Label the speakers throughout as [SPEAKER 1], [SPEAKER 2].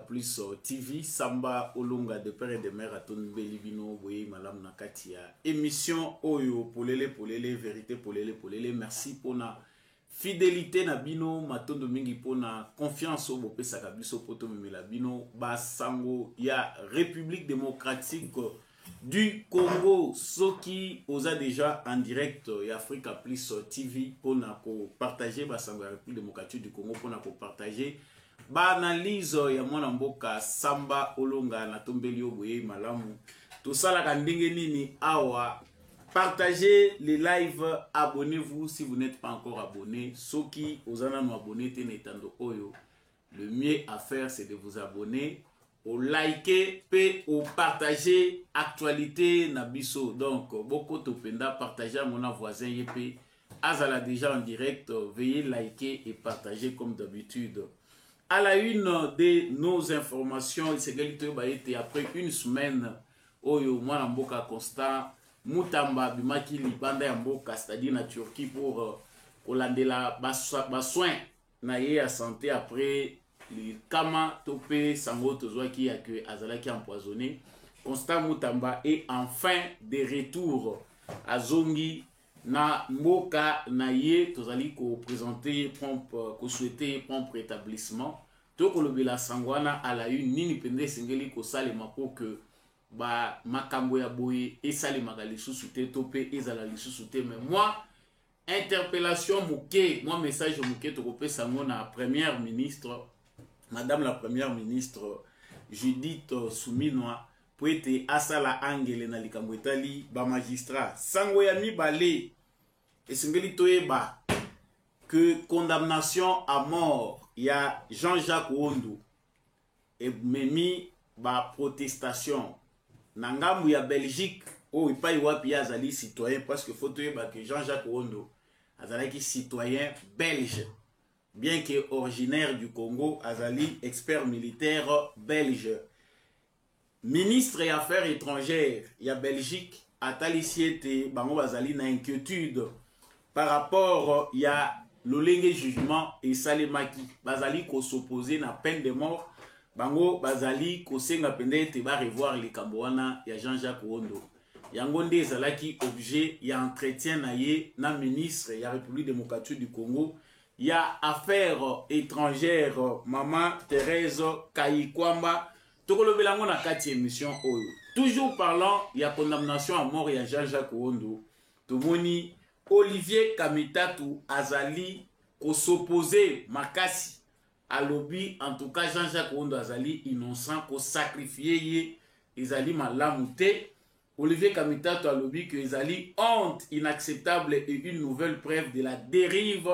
[SPEAKER 1] Plus TV Samba Olunga de père et de mère à ton belibino boye malam nakatia émission Oyo polele vérité polele merci pour na fidélité na bino matondo mingi pour na confiance au bopesa kabiso poto memela bino basango ya République démocratique du Congo soki oza déjà en direct ya Africa Plus TV pour na ko partager basango ya République démocratique du Congo pour na ko partager ba analyse ya mwana mboka Samba Olunga na tombeli oboye malamu tosalaka ndenge nini awa. Partagez les lives, abonnez-vous si vous n'êtes pas encore abonné. Soki ozana no abonné te netando oyo. Le mieux à faire c'est de vous abonner, au liker, pe au partager actualité na biso. Donc beaucoup topenda partager à mon voisin yepe. Azala déjà en direct, veuillez liker et partager comme d'habitude. À la une de nos informations, c'est que après une semaine, oyo mwana mboka constant Mutamba bimaki libanda ya mboka, c'est-à-dire na Turquie pour kolandela soin na ye ya santé après le kama topé sango tozwaki ya que azalaki empoisonné. Constant Mutamba est enfin de retour à Zongi na mboka na ye tozali ko présenter prompt ko souhaiter prompt rétablissement. To ko lobela sangwana à la une nini pende singeli ko salema pour que ba makambo ya boye esali magali sous-souté topé ezala sous-souté. Mais moi interpellation mouké, moi message mouké to kopé sango na première ministre madame la première ministre Judith Suminwa pour être asala angele na likambo etali ba magistrat sango ya mibale esengeli toyeba que condamnation à mort ya Jean-Jacques Wondo et memi ba protestation Nangamu ya Belgique, oh, il pas y azali citoyen parce que faut que Jean-Jacques Wondo azalaki citoyen belge, bien que originaire du Congo, azali expert militaire belge. Ministre des Affaires étrangères, il y a Belgique, atali siete bango azali na inquiétude par rapport il y a l'olenge jugement et salemaki bazali ko s'opposer na peine de mort. Bango bazali kosenga pende te ba revoir les kamboana ya Jean-Jacques Wondo. Yango nde ezalaki objet ya entretien na ye na ministre ya République démocratique du Congo ya affaires étrangères Maman Thérèse Kayikwamba. Tokolobela ngo na kati émission oyo. Toujours parlant ya condamnation à mort ya Jean-Jacques Wondo. Tomoni Olivier Kamitatu azali ko s'opposer makasi à lobby, en tout cas Jean-Jacques Wondo azali innocent ko sacrifier ye ezali malamute. Olivier Kamitatu a lobby que ezali honte inacceptable et une nouvelle preuve de la dérive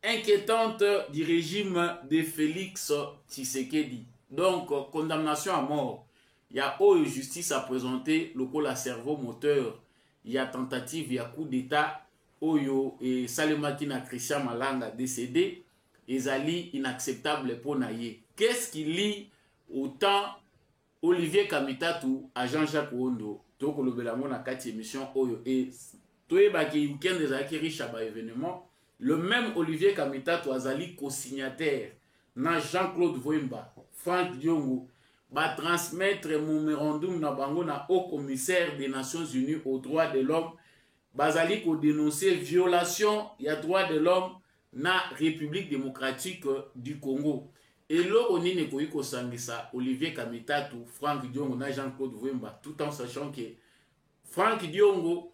[SPEAKER 1] inquiétante du régime de Félix Tshisekedi. Donc condamnation à mort. Il y a eu justice à présenter le la cerveau moteur. Il y a tentative, il y a coup d'état oyo et Salemaki na Christian Malanga décédé. Ezali inacceptable pour naye. Qu'est-ce qui lie autant Olivier Kamitatu à Jean-Jacques Wondo? Donc le belamo na kati émission oyo et toyeba ki week-end ezalaki riche à événement. Le même Olivier Kamitatu azali co-signataire na Jean-Claude Voimba, Franck Diongo ba transmettre memorandum na bango na haut commissaire des Nations Unies aux droits de l'homme bazali ko dénoncer violation ya droits de l'homme na République démocratique du Congo. Et là, on est ko sangisa Olivier Kamitatu, Franck Diongo na Jean-Claude Voimba, tout en sachant que Franck Diongo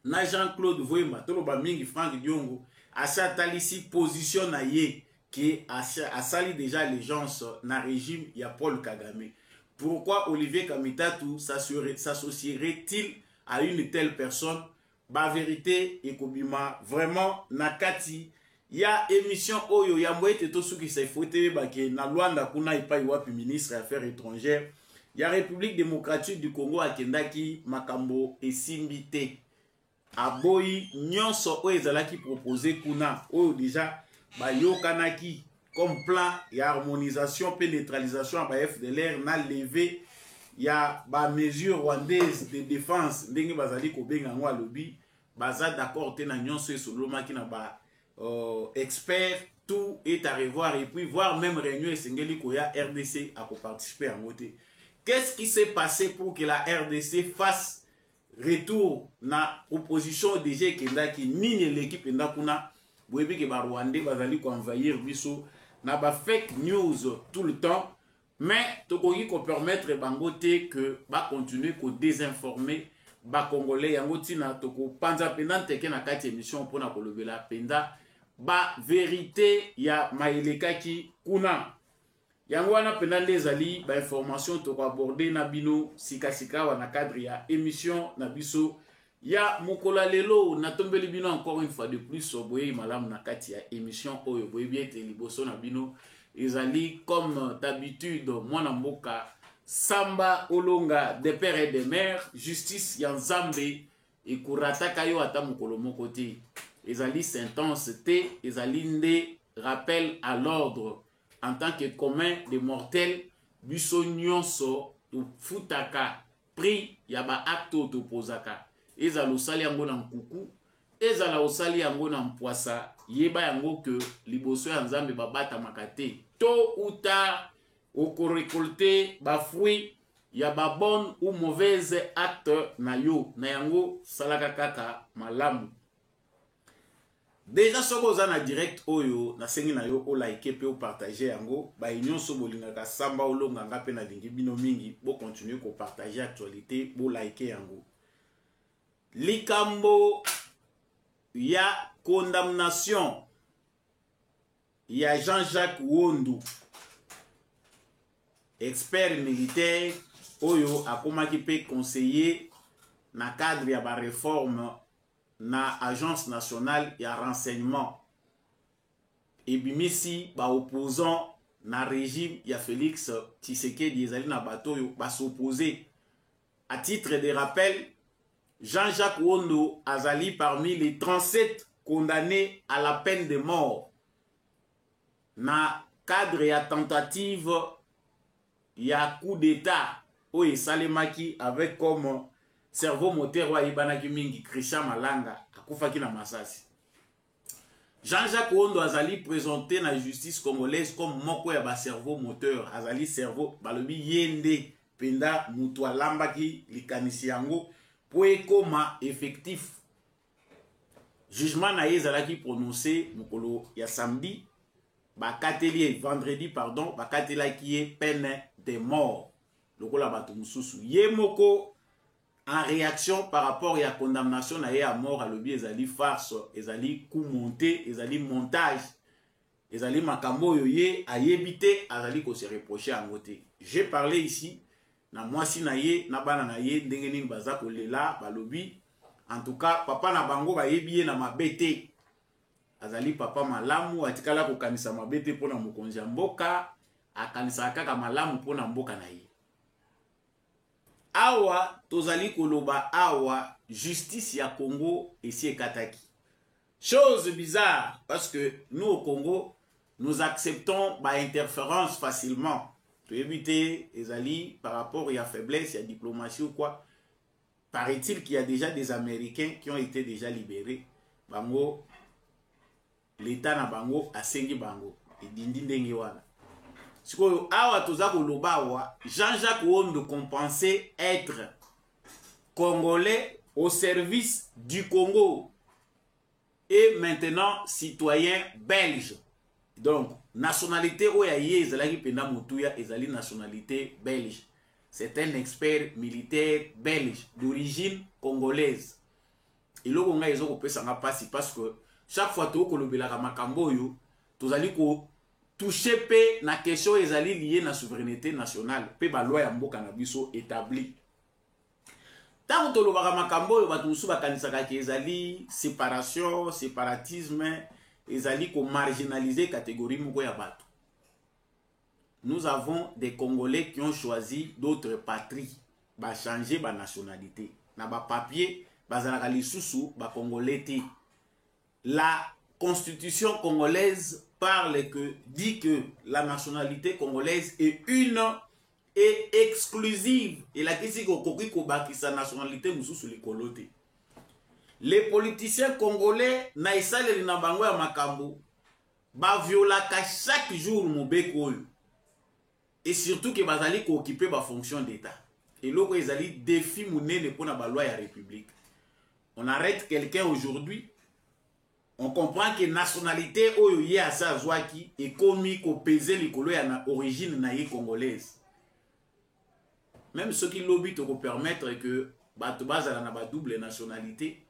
[SPEAKER 1] na Jean-Claude Voimba, tout le mingi Franck Diongo, a s'atalisi position na ye qui a sali déjà allégeance na régime ya Paul Kagame. Pourquoi Olivier Kamitatu s'associerait-il à une telle personne? Ba vérité et kobima vraiment nakati. Il y a émission oyo ya mwete to suki sa fote bake na Luanda kuna ipai wapi ministre des Affaires étrangères. Il y a République démocratique du Congo akendaki makambo esimbite. Aboyi nyonso oyo ezalaki proposé kuna oyo déjà ba yokanaki comme plan ya harmonisation pe neutralisation ba FDLR na levé ya ba mesure rwandaise de défense ndenge bazali ko benga ngwa lobby baza d'accord te na nyonso esolomaki na ba expert tout est à revoir et puis voir même réunion et Sengeli Koya RDC à participer à voter. Qu'est-ce qui s'est passé pour que la RDC fasse retour na opposition DG Kendaki ni l'équipe Ndakuna Bouébi ke ba Rwandais bazali ko envahir biso na ba fake news tout le temps mais tokoki ko permettre bangote que ba continuer ko désinformer ba congolais yango tina toko panza pendante ke na kati émission pona ko lobela penda ba vérité ya maelekaki kuna yango wana pendant les ali ba information to aborder na bino sika wana cadre ya émission na biso ya mokola lelo na tombeli bino encore une fois de plus boye malamu na kati ya émission oyo boye bien te liboso na bino ezali comme d'habitude mwana mboka Samba Olonga des pères et des mères justice ya Nzambe ekurataka yo ata mokolo moko te ezali sentence te ezali nde rappel à l'ordre en tant que commun des mortels biso nyonso to futaka pri ya ba acte to posaka ezala osali yango na nkuku ezala osali yango na mpwasa yeba yango que liboso ya Nzambe babatamaka te tôt ou tard okorekolte ba fruit ya ba bonne ou mauvaise acte na yo na yango salaka kaka malamu. Déjà soko oza na direct oyo na sengi na yo o like pe o partager yango ba union so bolingaka Samba Olonga nga pe na lingi bino mingi bo continuer ko partager actualité bo like yango. Likambo ya condamnation ya Jean-Jacques Wondu expert militaire oyo akomaki pe conseiller na cadre ya ba réforme na agence nationale ya renseignement ebimisi ba opposant na régime ya Félix Tshisekedi ezali na bato yo ba s'opposer. À titre de rappel, Jean-Jacques Wondu azali parmi les 37 condamnés à la peine de mort na cadre ya tentative ya coup d'état o esalemaki avec comme cerveau moteur wa ibanaki mingi Christian Malanga akufaki na masasi. Jean-Jacques Wondu azali présenté na justice congolaise comme moko ya ba cerveau moteur azali cerveau balobi yende penda mutu alambaki likanisi yango po ekoma effectif. Jugement na ye ezalaki prononcé mokolo ya samedi bakateli vendredi pardon bakatelaki ye peine de mort lokola bato mususu ye moko en réaction par rapport à la condamnation na ye à mort à l'obi ezali farce ezali coup monté ezali montage ezali makambo yo ye ayebite azali ko se reprocher en côté. J'ai parlé ici na mwasi na ye na bana na ye ndenge nini baza ko lela balobi en tout cas papa na bango ba yebiye na mabete azali papa malamu atikala ko kanisa mabete pona mokonzi ya mboka akanisa kaka malamu pona mboka na ye. Awa tozali koloba awa justice ya Congo esi ekataki. Chose bizarre parce que nous au Congo nous acceptons ba interférence facilement. Tu éviter ezali par rapport à faiblesse, à diplomatie ou quoi. Paraît-il qu'il y a déjà des Américains qui ont été déjà libérés. Bango l'état na bango asengi bango et dindi ndenge wana. Sikoyo awa toza koloba awa Jean-Jacques Wondu compensé être congolais au service du Congo et maintenant citoyen belge. Donc nationalité oya ye ezalaki penda mutuya ezali nationalité belge. C'est un expert militaire belge d'origine congolaise. Et là on a ezoko pesa nga pasi parce que chaque fois to kolobelaka makambo yo tozali ko toucher pe na question ezali lié na souveraineté nationale pe ba loi ya mboka na biso établi. Tant que tolobaka makambo yo batu musu bakanisaka ke ezali séparation, séparatisme, ezali ko marginaliser catégorie moko ya batu. Nous avons des Congolais qui ont choisi d'autres patries, ba changer ba nationalité. Na ba papier bazalaka lisusu ba Congolais te. La constitution congolaise dit que la nationalité congolaise est une et exclusive. Et la question qui sa nationalité mususu likolote. Les politiciens congolais na isale na bango ya makambo ba violaka chaque jour mobeko oyo. Et surtout que bazali ko occuper ba fonction d'état. Et loko ezali défi munene pour na ba loi ya république. On arrête quelqu'un aujourd'hui, on comprend que nationalité oyo ye asa zwaki et komi ko peser likolo ya na origine na ye congolaise. Même ceux qui lobby te permettre que bato bazala na ba double nationalité,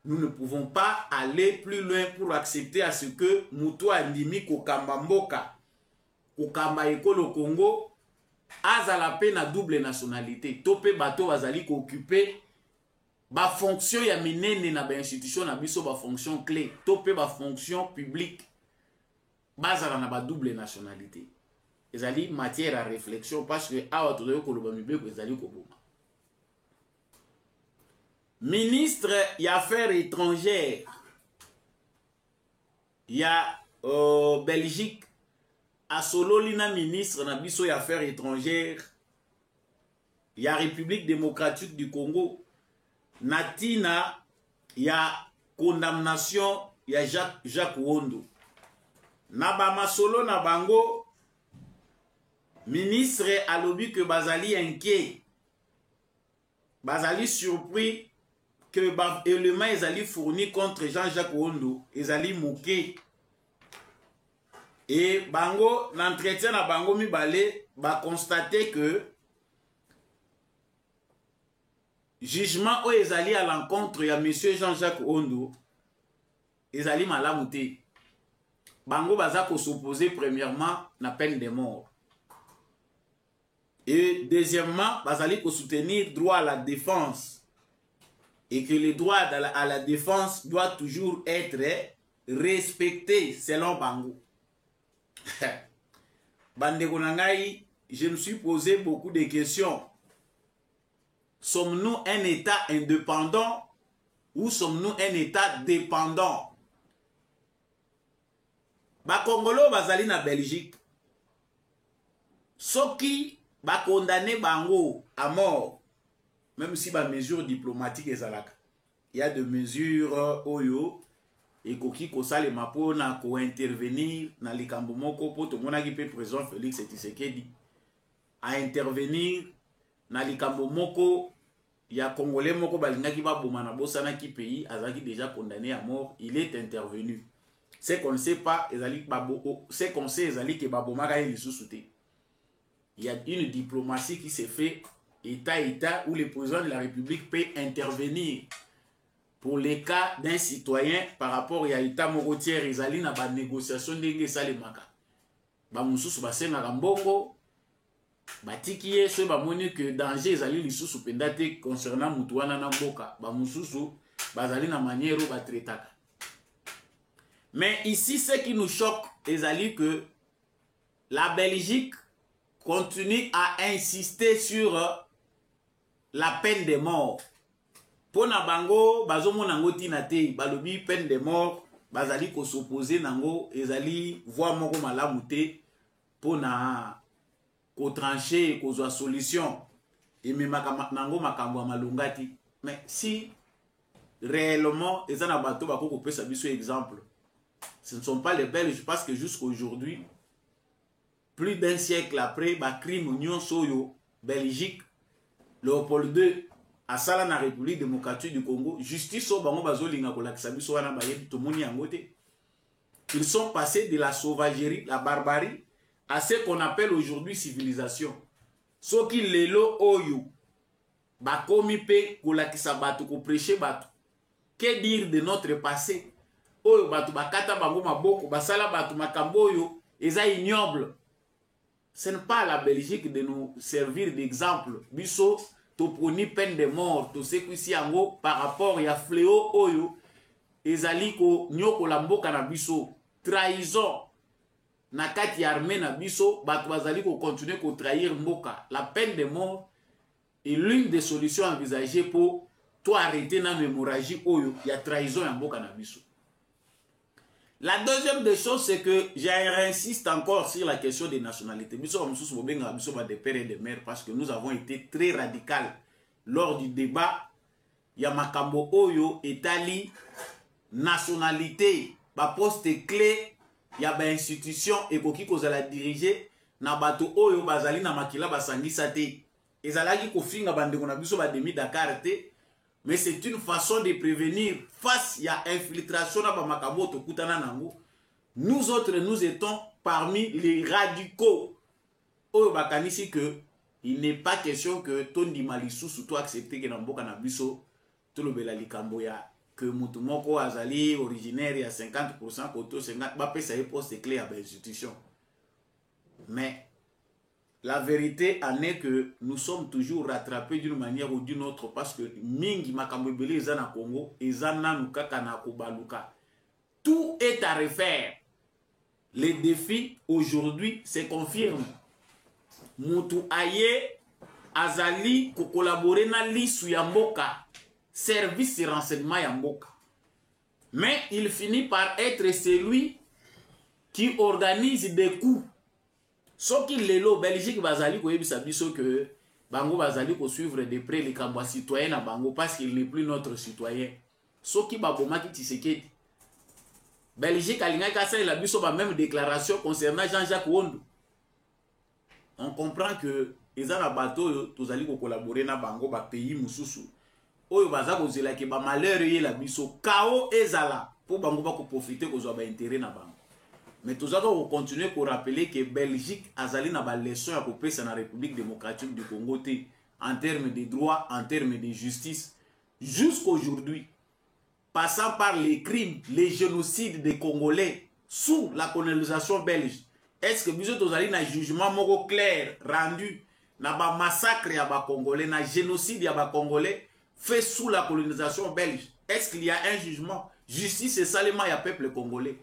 [SPEAKER 1] nous ne pouvons pas aller plus loin pour accepter à ce que muto andimi ko kamba mboka ko kamba ekolo Congo azala pe na double nationalité. Topé bato bazali ko occuper ba fonction ya minene na ba institution na biso ba fonction clé. Topé ba fonction publique bazala na ba double nationalité. Ezali matière à réflexion parce que awa to ko loba mibeko ezali ko boma. Ministre des Affaires étrangères, il y a Belgique, à Sololina ministre na biso des Affaires étrangères, il y a République démocratique du Congo, Natina, il y a condamnation, il y a Jacques Wondo. Nabama solo na bango, ministre alobi que Bazali inquiet, Bazali surpris que l'élément ezali fourni contre Jean-Jacques Wondo, ezali moqué. Et bango, l'entretien na bango mibale, ba constater que jugement o ezali à l'encontre ya monsieur Jean-Jacques Wondo, ezali malamouté. Bango baza ko s'opposer premièrement na peine de mort. Et deuxièmement, bazali ko soutenir droit à la défense. Et que le droit à la défense doit toujours être respecté selon Bango. Bandeko Nangai, je me suis posé beaucoup de questions. Sommes-nous un État indépendant ou sommes-nous un État dépendant? Ba Congolo bazali na Belgique. Soki ba condamné Bango à mort. Même si ba mesure diplomatique ezalaka, il y a des mesures oyo et koki kosale mapo na ko intervenir na likambo moko po to mona ki pe président Félix Tshisekedi a intervenir na likambo moko ya congolais moko balingaki ba bomana bosana ki pays azaki déjà condamné à mort, il est intervenu. C'est qu'on ne sait pas ezali babo, c'est qu'on sait ezali ke babomaka ye lisusu te. Il y a une diplomatie qui s'est fait État où le président de la République peut intervenir pour les cas d'un citoyen par rapport à l'État morotière ezali na ba négociation ndenge salemaka. Ba mususu basenga mbongo batiki yeso ba moni que danger ezali lisusu pendate concernant mutuana na mboka. Ba mususu bazali na manière ba traitaka. Mais ici ce qui nous choque ezali que la Belgique continue à insister sur la peine de mort. Pona bango bazomo nango tinate balobi peine de mort bazali ko s'opposer nango ezali voix moko malamu te pona ko trancher ko zo solution et me nango makambo malungati. Mais si réellement ezana bato bako pesa biso exemple, ce ne sont pas les Belges parce que jusqu'à aujourd'hui, plus d'un siècle après, ba crime union soyo Belgique Léopold II à sala na République démocratique du Congo, justice au bango bazolinga kolakisa biso wana bayebi tomoni yango te. Ils sont passés de la sauvagerie, la barbarie à ce qu'on appelle aujourd'hui civilisation. Soki lelo oyo bakomi pe kolakisa bato ko prêcher bato. Que dire de notre passé? Oyo bato bakata bango maboko basala bato makambo oyo eza ignoble. Ce n'est pas à la Belgique de nous servir d'exemple. Biso to proni peine de mort to sekwisi yango par rapport ya fléau oyo ezali ko nyoko la mboka na biso, trahison na kati armée na biso bato bazali ko continuer ko trahir mboka. La peine de mort est l'une des solutions envisagées pour toi arrêter na hémorragie oyo ya trahison ya mboka na biso. La deuxième des choses, c'est que j'insiste encore sur la question des nationalités. Biso des pères et des mères parce que nous avons été très radicaux lors du débat. Yamakambo Oyo Etali nationalité, ba poste clé ya ba institution ekoki kozala diriger na bato oyo bazali na makila basangisa te ezalaki kofinga bandeko na biso ba demi Dakar te. Mais c'est une façon de prévenir face à infiltration na ba makambo tokutana nango. Nous autres, nous étions parmi les radicaux. Oyo bakanisi que il n'est pas question que Tondi Malisou surtout accepter que Namboka Nabiso tout le belalikambo ya que Mutumoko Azali originaire ya 50% koto 50 ba pesa e poste clé à l'institution. Mais la vérité en est que nous sommes toujours rattrapés d'une manière ou d'une autre parce que mingi makambo belé ezana Congo ezana nukaka na kobaluka. Tout est à refaire. Les défis aujourd'hui se confirment. Mutu aye azali ko collaborer na lisu ya mboka service de renseignement ya mboka. Mais il finit par être celui qui organise des coups. Ce qui lelo Belgique bazali ko yebisa biso que bango bazali ko suivre de près les cambouis citoyens na bango parce qu'il n'est plus notre citoyen. Ce qui babomaki Tshisekedi. Belgique alingaki asali la biso ba même déclaration concernant Jean-Jacques Wondo. On comprend que ezana bateau tozali ko collaborer na bango ba pays mususu oyo baza ko zela ke ba malheur ye la biso kao ezala pour bango ba ko profiter ko zo ba intérêt na bango. Mais tozaka ko continuer ko rappeler que Belgique azali na ba leçon ya ko pesa na République démocratique du Congo te en termes de droit, en termes de justice jusqu'aujourd'hui, passant par les crimes, les génocides des Congolais sous la colonisation belge. Est-ce que vous avez un jugement moko clair rendu na ba massacre ya ba Congolais, na génocide ya ba Congolais fait sous la colonisation belge? Est-ce qu'il y a un jugement? Justice et salement ya peuple congolais.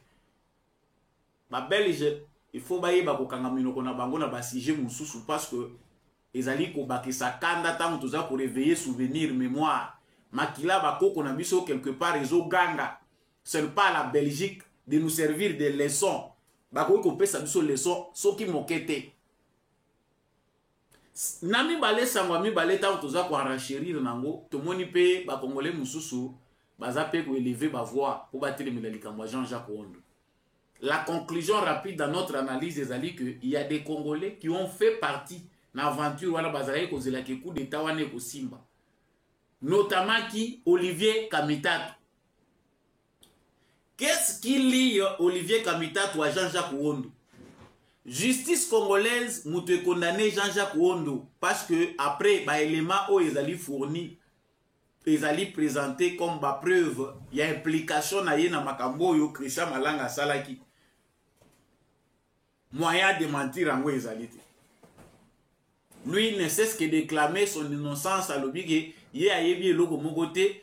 [SPEAKER 1] Ba Belge, il faut baye ba kokanga minoko na bango na ba sujet mususu parce que ezali ko bakisa kanda tango toza pour réveiller souvenir, mémoire. Makila ba koko na biso quelque part ezo ganga. Ce n'est pas la Belgique de nous servir des leçons. Bako ko pesa biso leçon soki mokete. Nami balé sangwa mi balé ta toza ko enrachérir nango tomoni pe ba congolais mususu baza pe ko élever ba voix pour battre le likambo Jean-Jacques Wondo. La conclusion rapide dans notre analyse des alliés que il y a des Congolais qui ont fait partie dans l'aventure wana bazali ko zela ke coup d'état wana ko Simba. Notamment qui Olivier Kamitatou. Qu'est-ce qui lie Olivier Kamitatou à Jean-Jacques Wondo? Justice congolaise m'a condamné Jean-Jacques Wondo parce que après bah élément où ils allaient fournir, ils allaient présenter comme bah preuve, il y a implication na yena makambo yo Christian Malanga Salaki. Moyen de mentir en ils allaient. Lui ne cesse que déclamer son innocence à l'obligé. Il y a yebi logo mon côté,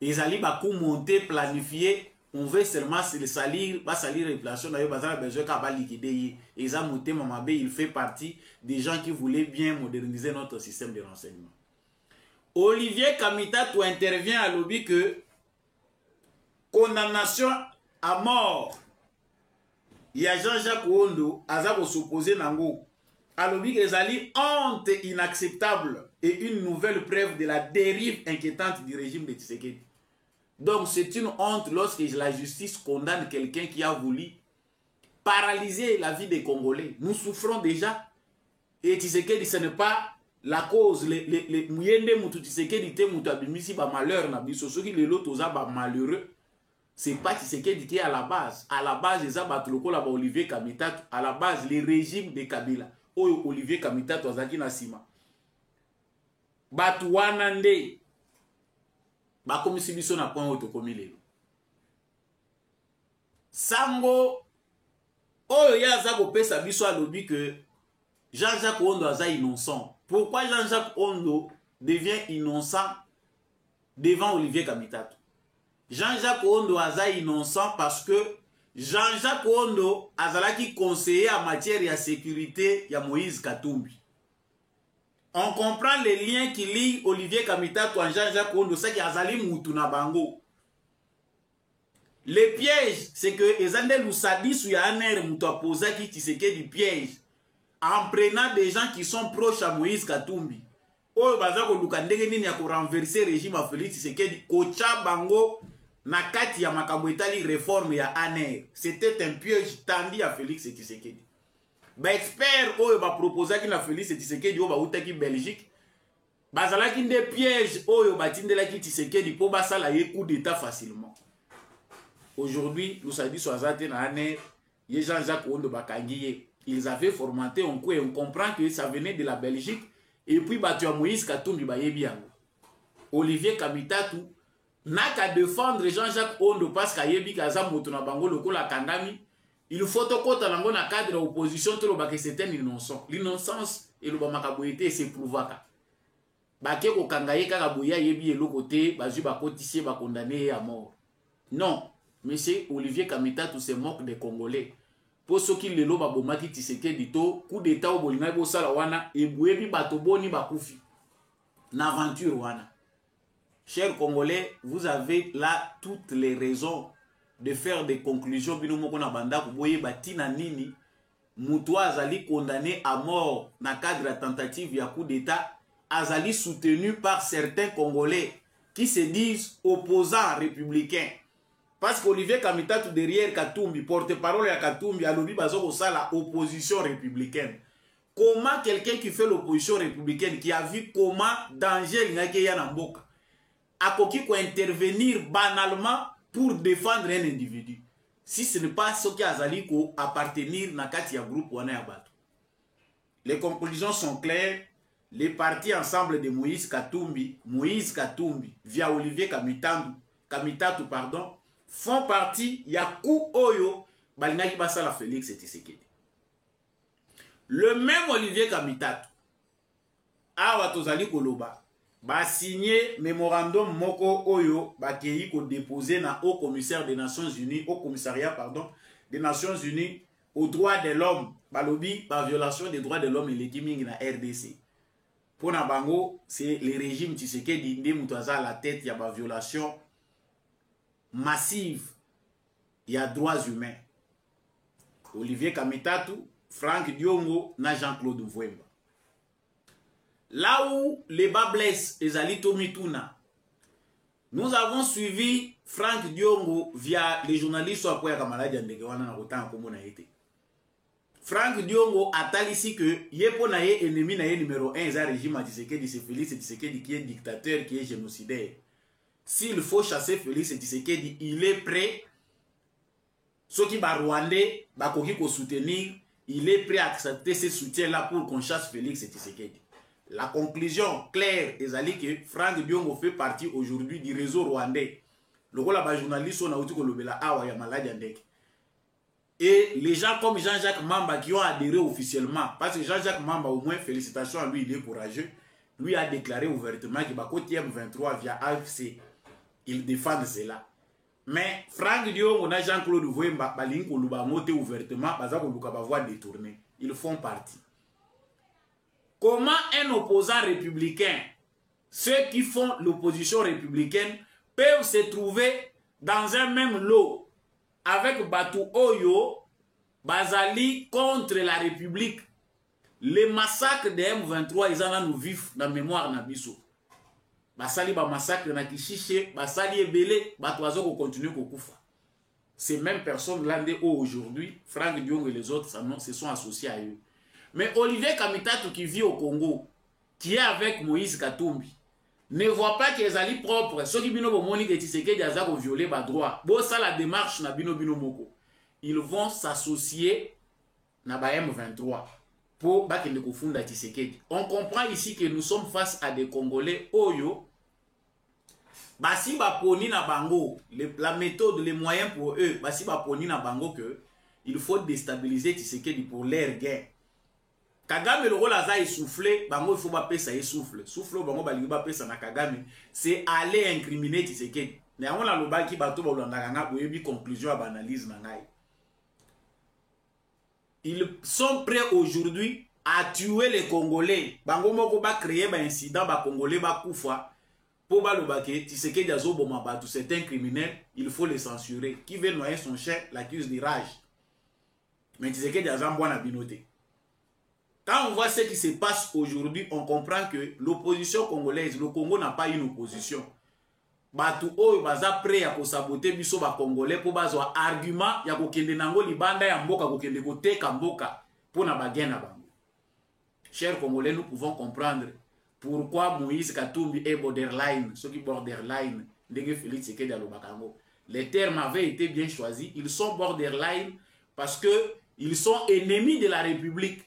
[SPEAKER 1] ils allaient bah monter, planifier. On veut seulement se salir, pas salir l'inflation, d'ailleurs, parce qu'on a besoin qu'à liquider. Et ça, il fait partie des gens qui voulaient bien moderniser notre système de renseignement. Olivier Kamitatou intervient à l'objet que condamnation à mort. Il y a Jean-Jacques Wondo, Azabo s'opposer Nango. À l'objet que les honte inacceptable et une nouvelle preuve de la dérive inquiétante du régime de Tshisekedi. Donc c'est une honte lorsque la justice condamne quelqu'un qui a voulu paralyser la vie des Congolais. Nous souffrons déjà. Et Tshisekedi, ce n'est pas la cause. Les mouyende moutou Tshisekedi te moutou abimisi ba malheur na biso. Ceux qui les lots osa ba malheureux. C'est pas Tshisekedi qui est à la base. À la base, les abatuloko la ba Olivier Kamitatou. À la base, les régimes de Kabila. Oyo Olivier Kamitatou azaki na sima. Batu wanande. Ba komisi biso na point auto komi lelo. Sango oyo ya za ko pesa biso alobi que Jean-Jacques Wondo aza innocent. Pourquoi Jean-Jacques Wondo devient innocent devant Olivier Kamitatou? Jean-Jacques Wondo aza innocent parce que Jean-Jacques Wondo azalaki conseiller en matière de sécurité ya Moïse Katumbi. On comprend les liens qui lient Olivier Kamitatou en Jean-Jacques Wondo, c'est qu'il y a Azali Moutouna Bango. Le piège, c'est que Ezande Loussadis ou Yaner Moutoua Posa qui tisséquait du piège en prenant des gens qui sont proches à Moïse Katumbi. Oh, Bazako Lukandenge Nini a renversé le régime à Félix Tshisekedi, Kocha Bango Nakati ya makambo etali réforme ya ANER. C'était un piège tendu à Félix Tshisekedi. Ba expert oyo ba proposaki na Félix Tshisekedi oyo ba utaki Belgique. Bazalaki nde piège oyo batindelaki Tshisekedi po basala ye coup d'état facilement. Aujourd'hui, nous avons dit sur Azate na ANER, ye Jean-Jacques Ondo bakangiye. Ils avaient formaté un coup et on comprend que ça venait de la Belgique. Et puis batu Moïse Katumbi ba yebi yango. Olivier Kamitatu n'a qu'à défendre Jean-Jacques Ondo parce qu'il y a Gaza Motuna Bango le la Kandami. Il faut que tu na cadre de l'opposition que c'était un innocent. L'innocence et le bamakaboyete c'est prouvaka. Bake ko kangaye kaka boya yebi elo côté bazu bakotisier ba condamné à mort. Non, monsieur Olivier Kamitatu se moque des Congolais. Pour ceux qui le lo ba bomaki Tshisekedi to coup d'état au bolinga bo sala wana e buebi bato boni bakufi. Na aventure wana. Chers Congolais, vous avez là toutes les raisons de faire des conclusions. Binomoko na banda kuboye batina nini Moutoua azali condamné à mort dans le cadre de la tentative ya coup d'état azali soutenu par certains Congolais qui se disent opposants républicains. Parce qu'Olivier Kamitatu derrière Katumbi, porte-parole à Katumbi, a lobby bazoko ça la opposition républicaine. Comment quelqu'un qui fait l'opposition républicaine, qui a vu comment danger l'ingake ya namboka, a koki ko intervenir banalement pour défendre un individu. Si ce n'est pas ce qui a zali ko appartenir na kati ya groupe wana ya bato. Les conclusions sont claires. Les partis ensemble de Moïse Katumbi via Olivier Kamitatu, font partie ya coup oyo balinaki basala Félix Tshisekedi. Le même Olivier Kamitatu awa tozali koloba ba signé mémorandum moko oyo ba keyi ko déposer na au commissaire des Nations Unies, au commissariat des Nations Unies aux droits de l'homme, balobi par violation des droits de l'homme et les na RDC. Pour na bango, c'est le régime Tshisekedi nde mutaza à la tête ya ba violation massive ya droits humains. Olivier Kamitatu, Franck Diongo na Jean-Claude Mvwemba. Là où les bas blessent Ezali Tomituna, nous avons suivi Franck Diongo via les journalistes sur Apoya Kamaladi Andegewana na Rotan Komona été. Franck Diongo a tal ici que Yepo na ye ennemi na ye numéro 1 est un régime à Tshisekedi, c'est Félix Tshisekedi qui est dictateur, qui est génocidaire. S'il faut chasser Félix Tshisekedi, il est prêt. Ceux qui va Rwandais, Bakoki ko soutenir, il est prêt à accepter ce soutien-là pour qu'on chasse Félix Tshisekedi. La conclusion claire est que Franck Diongo fait partie aujourd'hui du réseau rwandais. Le rôle de journaliste, on a dit que le awa ya malade andek. Et les gens comme Jean-Jacques Mamba qui ont adhéré officiellement, parce que Jean-Jacques Mamba, au moins, félicitations à lui, il est courageux. Lui a déclaré ouvertement qu'il va côté M23 via AFC. Il défend cela. Mais Franck Diongo et Jean-Claude Mvwemba, balinko luba moté ouvertement, bazako luka ba voix détournée. Ils font partie. Comment un opposant républicain, ceux qui font l'opposition républicaine, peuvent se trouver dans un même lot avec Batou Oyo, Bazali contre la République? Les massacres de M23, ils en ont nous vifs dans la mémoire de Nabiso. Basali ba massacre na Kishiche, Basali Ebele, Batoazo ko continue ko koufa. Ces mêmes personnes là aujourd'hui, Franck Diongo et les autres se sont associés à eux. Mais Olivier Kamitatu qui vit au Congo, qui est avec Moïse Katumbi, ne voit pas qu'ils sont propres. Ceux qui bino bomoni que Tshisekedi a violé ba droit. Bon ça la démarche na bino moko. Ils vont s'associer na ba M23 pour ba kende kofunda Tshisekedi. On comprend ici que nous sommes face à des Congolais oyo. Basi ba poni na bango, la méthode, les moyens pour eux, basi ba poni na bango que il faut déstabiliser Tshisekedi pour leur gain. Kagame le rôle a essoufflé, bango il faut pas payer ça essouffle. Souffle bango balingi ba pesa na Kagame, c'est aller incriminer Tshisekedi. Mais on a le bas qui bateau bolanda nga boyebi conclusion à analyse na ngai. Ils sont prêts aujourd'hui à tuer les Congolais. Bango moko ba créer ba incident ba Congolais ba kufa pour ba le baké Tshisekedi azo boma batu, c'est un criminel, il faut le censurer. Qui veut noyer son chien l'accuse de rage. Mais Tshisekedi azo mbwana binoté. Quand on voit ce qui se passe aujourd'hui, on comprend que l'opposition congolaise, le Congo n'a pas une opposition. batu oyo baza prêt ya kosabote biso ba congolais po bazwa argument ya kokende nango libanda ya mboka kokende koteka mboka pona bagena bango. Chers Congolais, nous pouvons comprendre pourquoi Moïse Katumbi est borderline, ceux qui borderline, les termes avaient été bien choisis, ils sont borderline parce que ils sont ennemis de la République.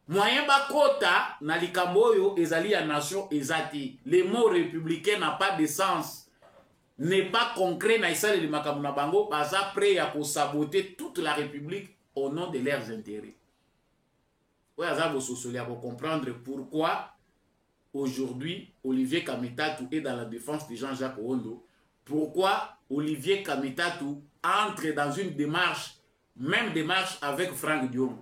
[SPEAKER 1] Moyen bakota na likamboyo ezali ya nation ezati. Le mot républicain n'a pas de sens, n'est pas concret na isale le makamuna bango, baza prêt à saboter toute la République au nom de leurs intérêts. Pour comprendre pourquoi aujourd'hui Olivier Kamitatou est dans la défense de Jean-Jacques Ondo, pourquoi Olivier Kamitatou entre dans une démarche, même démarche avec Franck Diom.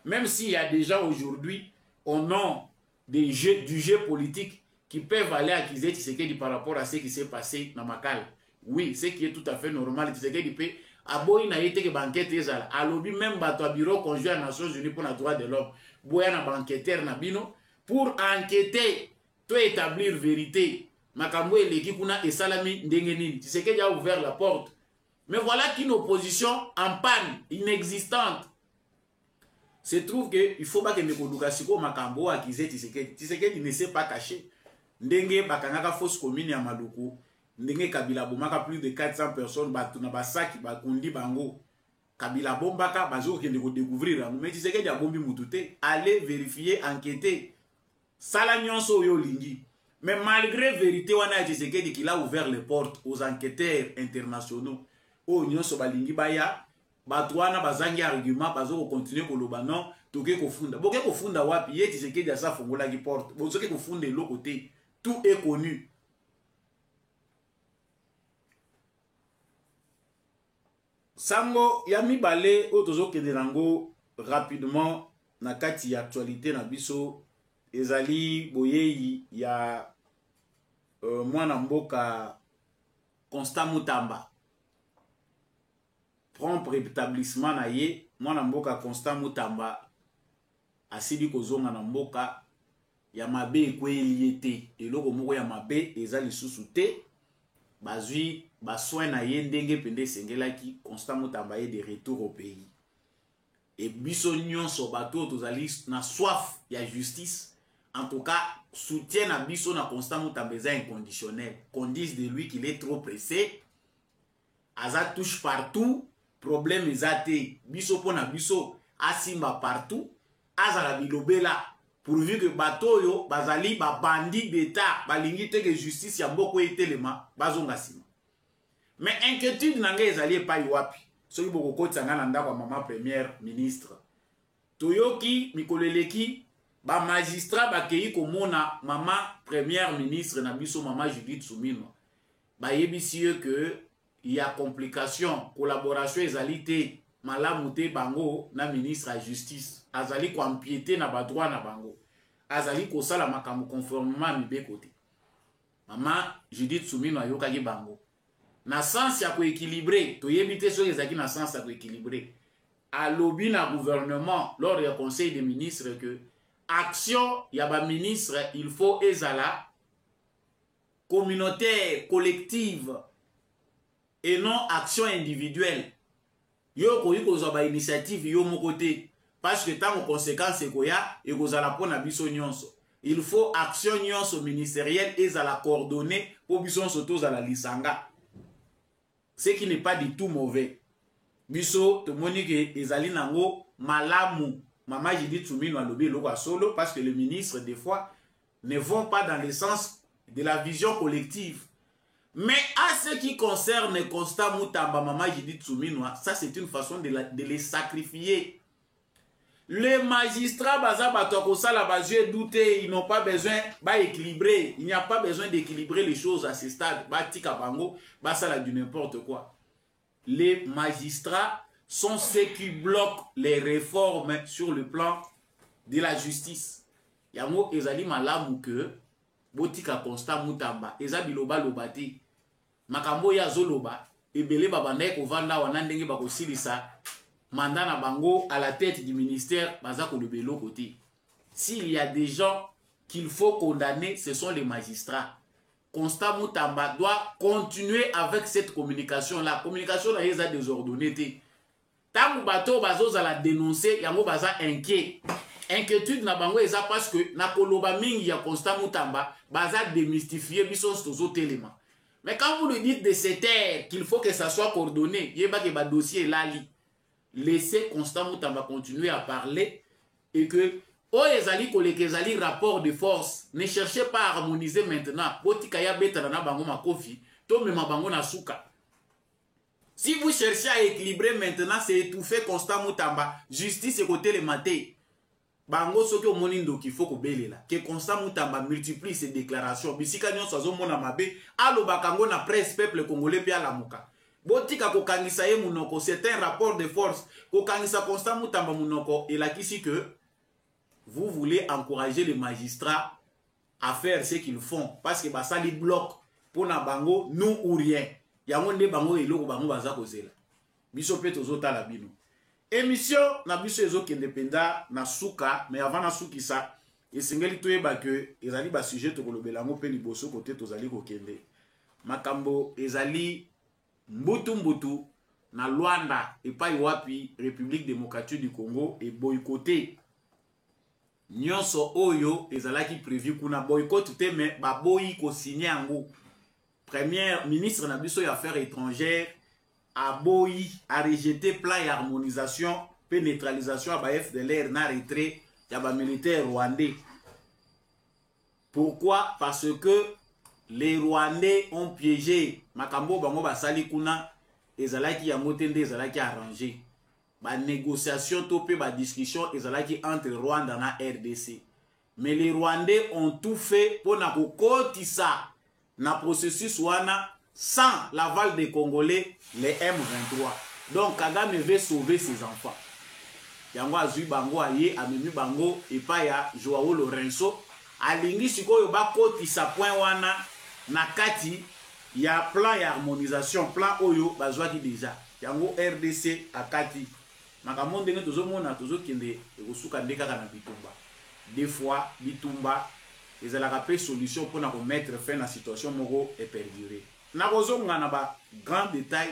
[SPEAKER 1] Même s'il y a des gens aujourd'hui au nom du jeu politique qui peuvent aller accuser Tshisekedi par rapport à ce qui s'est passé dans Makal. Oui, ce qui est tout à fait normal. Tshisekedi peut aboyi na yete ke banquette ezala. Alobi même bato a bureau conjoint aux Nations Unies pour les droits de l'homme. Boya na banqueteur na bino pour enquêter, to établir vérité. Makambo eleki kuna esalami ndenge nini. Tshisekedi a ouvert la porte. Mais voilà qu'une opposition en panne, inexistante, se trouve que il faut pas que Mekodukasiko Makambo accuser Tshisekedi. Tshisekedi ne s'est pas caché. Ndenge bakangaka fausse commune ya Maluku, ndenge Kabila bomaka plus de 400 personnes batu na basaki bakundi bango. Kabila bombaka bazo kende ko découvrir mais Tshisekedi a bombi mutute, allez vérifier, enquêter. Sala nyonso yo lingi. Mais malgré vérité wana Tshisekedi qu'il a ouvert les portes aux enquêteurs internationaux. O nyonso balingi baya batwana bazangi argument bazo continuer koloba non toke kofunda boke kofunda wapi ye Tshisekedi asa fongola ki porte bozoke kofunda le côté tout est connu. Sango ya mibale o tozo kende nango rapidement na kati ya actualité na biso ezali boyeyi ya mwana mboka Constant Mutamba. Prompt rétablissement na ye mwana mboka Constant Mutamba asidi kozonga na mboka ya mabe ekweli ete eloko moko ya mabe eza lisusu te bazwi basoin na ye ndenge pende sengelaki Constant Mutamba ye de retour au pays et biso nyonso bato tozali na soif ya justice. En tout cas soutien na biso na Constant Mutamba eza inconditionnel, qu'on dise de lui qu'il est trop pressé, aza touche partout. Problème ezate biso pona biso asimba partout azala bilobela pourvu que bato yo bazali ba bandit d'état balingi te que justice ya mboko etelema bazonga sima. Mais inquiétude nanga ezali epai wapi soki boko kotanga na ndako mama première ministre toyoki mikoleleki ba magistrat bakei komona mama première ministre na biso mama Judith Suminwa ba yebisi que il y a complication, collaboration ezalite malamu te bango na ministre à justice azali ko empiéter na ba droit na bango azali ko sala makambo conformément mibe côté mama Judith Suminwa yokaki bango na sens ya ko équilibrer to yebite so ezaki na sens ya ko équilibrer alobi na gouvernement lors du conseil des ministres que action ya ba ministre il faut ezala communautaire collective et non action individuelle. Yo koyi kozwa ba initiative yo moko te parce que tant conséquence ekoya et kozala pona biso nyonso. Il faut action nyonso ministérielle ezala coordonnée pour biso soto za la lisanga. Ce qui n'est pas du tout mauvais. Biso to moni que ezali nango malamu. Mama Judith Suminwa lobi loko solo parce que les ministres des fois ne vont pas dans le sens de la vision collective. Mais à ce qui concerne Constant Mutamba, Mama Judith Suminwa, ça c'est une façon de les sacrifier. Les magistrats, ils n'ont pas besoin d'équilibrer. Il n'y a pas besoin d'équilibrer les choses à ce stade. Ça du n'importe quoi. Les magistrats sont ceux qui bloquent les réformes sur le plan de la justice. Yango ezali malamu que botika Constant Mutamba eza biloba lobati makambo ya zoloba ebele babanda ko vanda wana ndenge bakosilisa mandat na bango à la tête du ministère baza ko lebelo côté. S'il y a des gens qu'il faut condamner, ce sont les magistrats. Constant Moutamba doit continuer avec cette communication. La communication là, est désordonnée. Tant que bateau bazo la dénoncer, yango baza inquiet. Inquiétude na bango eza parce que na koloba mingi ya Constant Moutamba baza démystifier biso stozo éléments. Mais quand vous lui dites de cette terre qu'il faut que ça soit coordonné, yeba que ba dossier lali. Laissez Constant Moutamba continuer à parler et que oh ezali koleke ezali rapport de force. Ne cherchez pas à harmoniser maintenant. Botikaya beta na bango makofi, to mema bango na suka. Si vous cherchez à équilibrer maintenant, c'est étouffer Constant Moutamba. Justice et côté les matés. Bango soki o monindo qu'il faut kobelela. Que Constant Moutamba multiplie ses déclarations. Bisika nyon sozo mona mabe. Alo bakango na presse peuple congolais pia la muka. Botika kokangisa ye munoko. C'est un rapport de force. Kokangisa Constant Moutamba munoko. Et là qu'ici que vous voulez encourager les magistrats à faire ce qu'ils font. Parce que ça les bloque. Pour na bango, nous ou rien. Yangonde bango eloko bango baza kozela. Biso pe tozota la bino. Émission na biso ezo kendependa na suka, mais avant na suki ça, esengeli toyeba que ezali ba sujet to kolobela ngo pe liboso côté tozali kokende. Makambo ezali mbutu na Luanda epai wapi République démocratique du Congo et boycotté. Nyonso oyo ezalaki prévu kuna boycott te mais ba boyi ko signer yango. Premier ministre na biso ya affaires étrangères a boyi a rejeté plan et harmonisation pe neutralisation à FDLR na retrait ya ba militaire rwandais. Pourquoi? Parce que les Rwandais ont piégé makambo bango basali kuna ezalaki ya motende ezalaki arrangé. Ba négociation to pe ba discussion ezalaki entre Rwanda na RDC. Mais les Rwandais ont tout fait pour na kokotisa na processus wana sans l'aval des Congolais, les M23. Donc Kagame veut sauver ses enfants. Yango azui bango aye amemi bango epa ya Joao Lorenzo alingi sikoyo bakotisa point wana na kati ya plan ya harmonisation plan oyo bazwaki déjà. Yango RDC akati makambo ndenge tozomona tozokende ekosuka nde kaka na bitumba. Des fois bitumba ezalaka pe solution pour na mettre fin à la situation moko et perdurer. Na kozonga na ba grand détail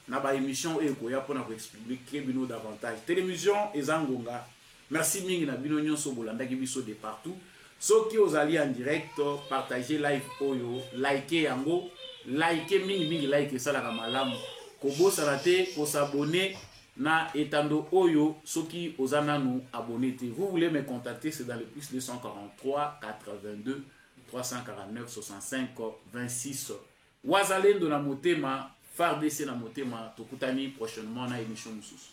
[SPEAKER 1] na ba émission ekoya pour na ko expliquer bino davantage. Télévision ezangonga. Merci mingi na bino nyonso bolandaki biso de partout. Soki ozali en direct, partagez live oyo, likez yango, likez mingi like ça la malamu. Kobo sarate ko s'abonner na etando oyo soki ozana nous abonner. Vous voulez me contacter, c'est dans le plus 243 82 349 65 26. Wazalendo na motema, FARDC na motema, tokutani prochainement na émission mususu.